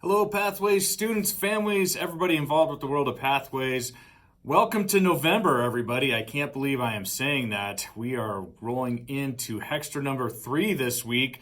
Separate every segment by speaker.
Speaker 1: Hello, Pathways students, families, everybody involved with the world of Pathways. Welcome to November, everybody. I can't believe I am saying that. We are rolling into Hexter number 3 this week.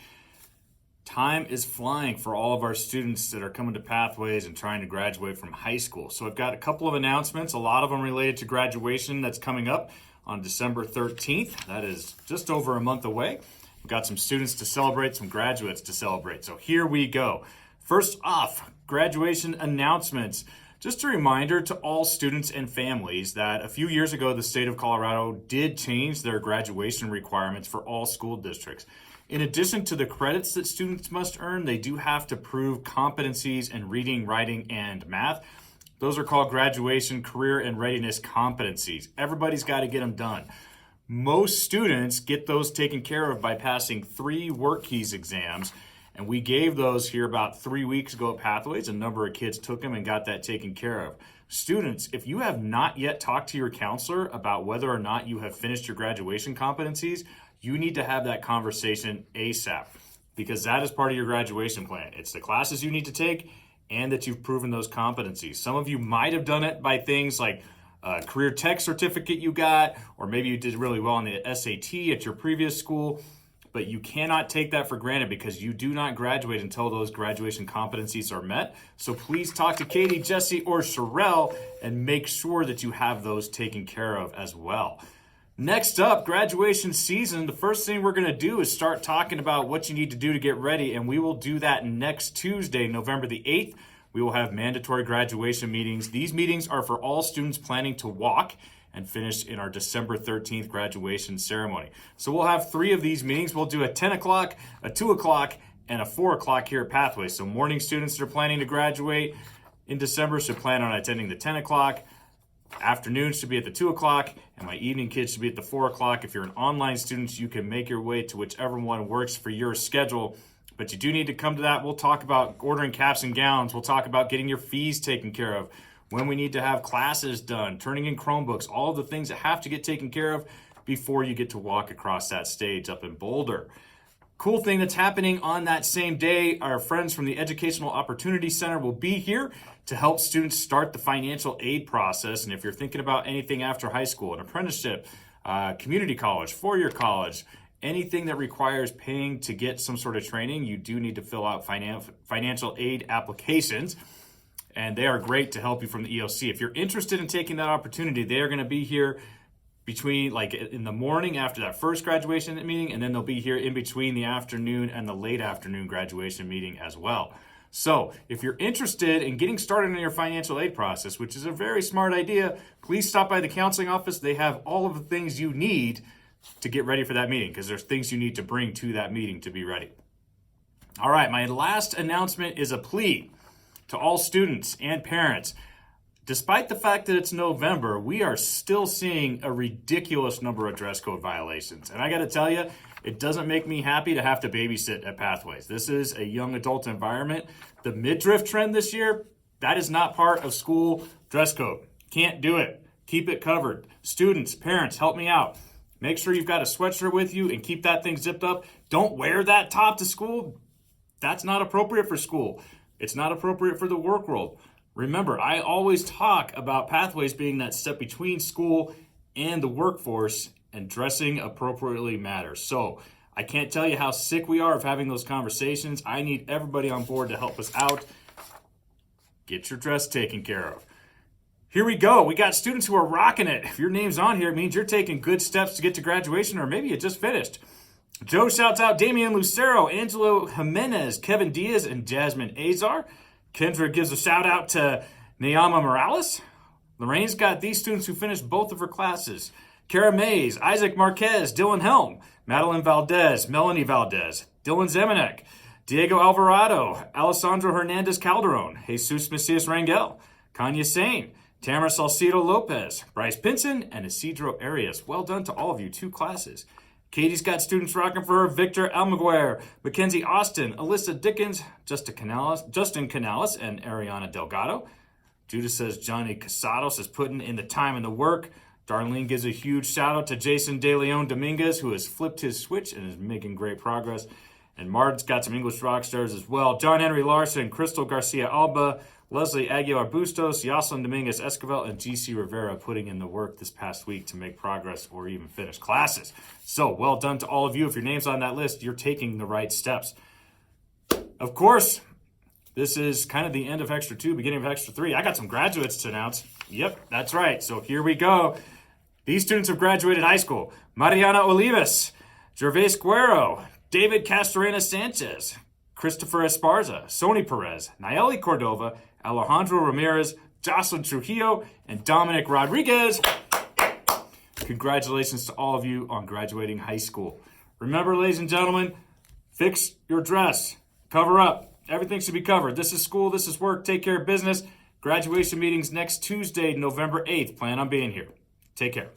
Speaker 1: Time is flying for all of our students that are coming to Pathways and trying to graduate from high school. So I've got a couple of announcements, a lot of them related to graduation that's coming up on December 13th. That is just over a month away. We've got some students to celebrate, some graduates to celebrate. So here we go. First off, graduation announcements. Just a reminder to all students and families that a few years ago, the state of Colorado did change their graduation requirements for all school districts. In addition to the credits that students must earn, they do have to prove competencies in reading, writing, and math. Those are called graduation, career, and readiness competencies. Everybody's got to get them done. Most students get those taken care of by passing 3 work keys exams. And we gave those here about 3 weeks ago at Pathways. A number of kids took them and got that taken care of. Students, if you have not yet talked to your counselor about whether or not you have finished your graduation competencies, you need to have that conversation ASAP, because that is part of your graduation plan. It's the classes you need to take and that you've proven those competencies. Some of you might have done it by things like a career tech certificate you got, or maybe you did really well on the SAT at your previous school. But you cannot take that for granted because you do not graduate until those graduation competencies are met. So please talk to Katie, Jesse, or Sherelle and make sure that you have those taken care of as well. Next up, graduation season. The first thing we're going to do is start talking about what you need to do to get ready, and we will do that next Tuesday, November the 8th. We will have mandatory graduation meetings. These meetings are for all students planning to walk and finish in our December 13th graduation ceremony. So we'll have 3 of these meetings. We'll do a 10 o'clock, a 2 o'clock, and a 4 o'clock here at Pathways. So morning students that are planning to graduate in December should plan on attending the 10 o'clock. Afternoon should be at the 2 o'clock, and my evening kids should be at the 4 o'clock. If you're an online student, you can make your way to whichever one works for your schedule. But you do need to come to that. We'll talk about ordering caps and gowns. We'll talk about getting your fees taken care of, when we need to have classes done, turning in Chromebooks, all of the things that have to get taken care of before you get to walk across that stage up in Boulder. Cool thing that's happening on that same day, our friends from the Educational Opportunity Center will be here to help students start the financial aid process. And if you're thinking about anything after high school, an apprenticeship, community college, four-year college, anything that requires paying to get some sort of training, you do need to fill out financial aid applications. And they are great to help you from the EOC. If you're interested in taking that opportunity, they are going to be here between, like, in the morning after that first graduation meeting, and then they'll be here in between the afternoon and the late afternoon graduation meeting as well. So if you're interested in getting started in your financial aid process, which is a very smart idea, please stop by the counseling office. They have all of the things you need to get ready for that meeting, because there's things you need to bring to that meeting to be ready. All right, my last announcement is a plea to all students and parents. Despite the fact that it's November, we are still seeing a ridiculous number of dress code violations. And I got to tell you, it doesn't make me happy to have to babysit at Pathways. This is a young adult environment. The midriff trend this year, that is not part of school dress code. Can't do it. Keep it covered. Students, parents, help me out. Make sure you've got a sweatshirt with you and keep that thing zipped up. Don't wear that top to school. That's not appropriate for school. It's not appropriate for the work world. Remember, I always talk about Pathways being that step between school and the workforce, and dressing appropriately matters. So I can't tell you how sick we are of having those conversations. I need everybody on board to help us out. Get your dress taken care of. Here we go. We got students who are rocking it. If your name's on here, it means you're taking good steps to get to graduation, or maybe you just finished. Joe shouts out Damian Lucero, Angelo Jimenez, Kevin Diaz, and Jasmine Azar. Kendra gives a shout out to Nayama Morales. Lorraine's got these students who finished both of her classes: Kara Mays, Isaac Marquez, Dylan Helm, Madeline Valdez, Melanie Valdez, Dylan Zemanek, Diego Alvarado, Alessandro Hernandez Calderon, Jesus Macias Rangel, Kanya Sane, Tamara Salcido Lopez, Bryce Pinson, and Isidro Arias. Well done to all of you, 2 classes. Katie's got students rocking for her: Victor Almaguer, Mackenzie Austin, Alyssa Dickens, Justin Canales, and Ariana Delgado. Judah says Johnny Casados is putting in the time and the work. Darlene gives a huge shout out to Jason De Leon Dominguez, who has flipped his switch and is making great progress. And Mard's got some English rock stars as well. John Henry Larson, Crystal Garcia Alba, Leslie Aguilar Bustos, Yoselin Dominguez Esquivel, and GC Rivera putting in the work this past week to make progress or even finish classes. So well done to all of you. If your name's on that list, you're taking the right steps. Of course, this is kind of the end of Extra 2, beginning of Extra 3. I got some graduates to announce. Yep, that's right. So here we go. These students have graduated high school. Mariana Olivas, Gervais Guerrero, David Castorena Sanchez, Christopher Esparza, Sony Perez, Nayeli Cordova, Alejandro Ramirez, Jocelyn Trujillo, and Dominic Rodriguez. Congratulations to all of you on graduating high school. Remember, ladies and gentlemen, fix your dress. Cover up. Everything should be covered. This is school. This is work. Take care of business. Graduation meetings next Tuesday, November 8th. Plan on being here. Take care.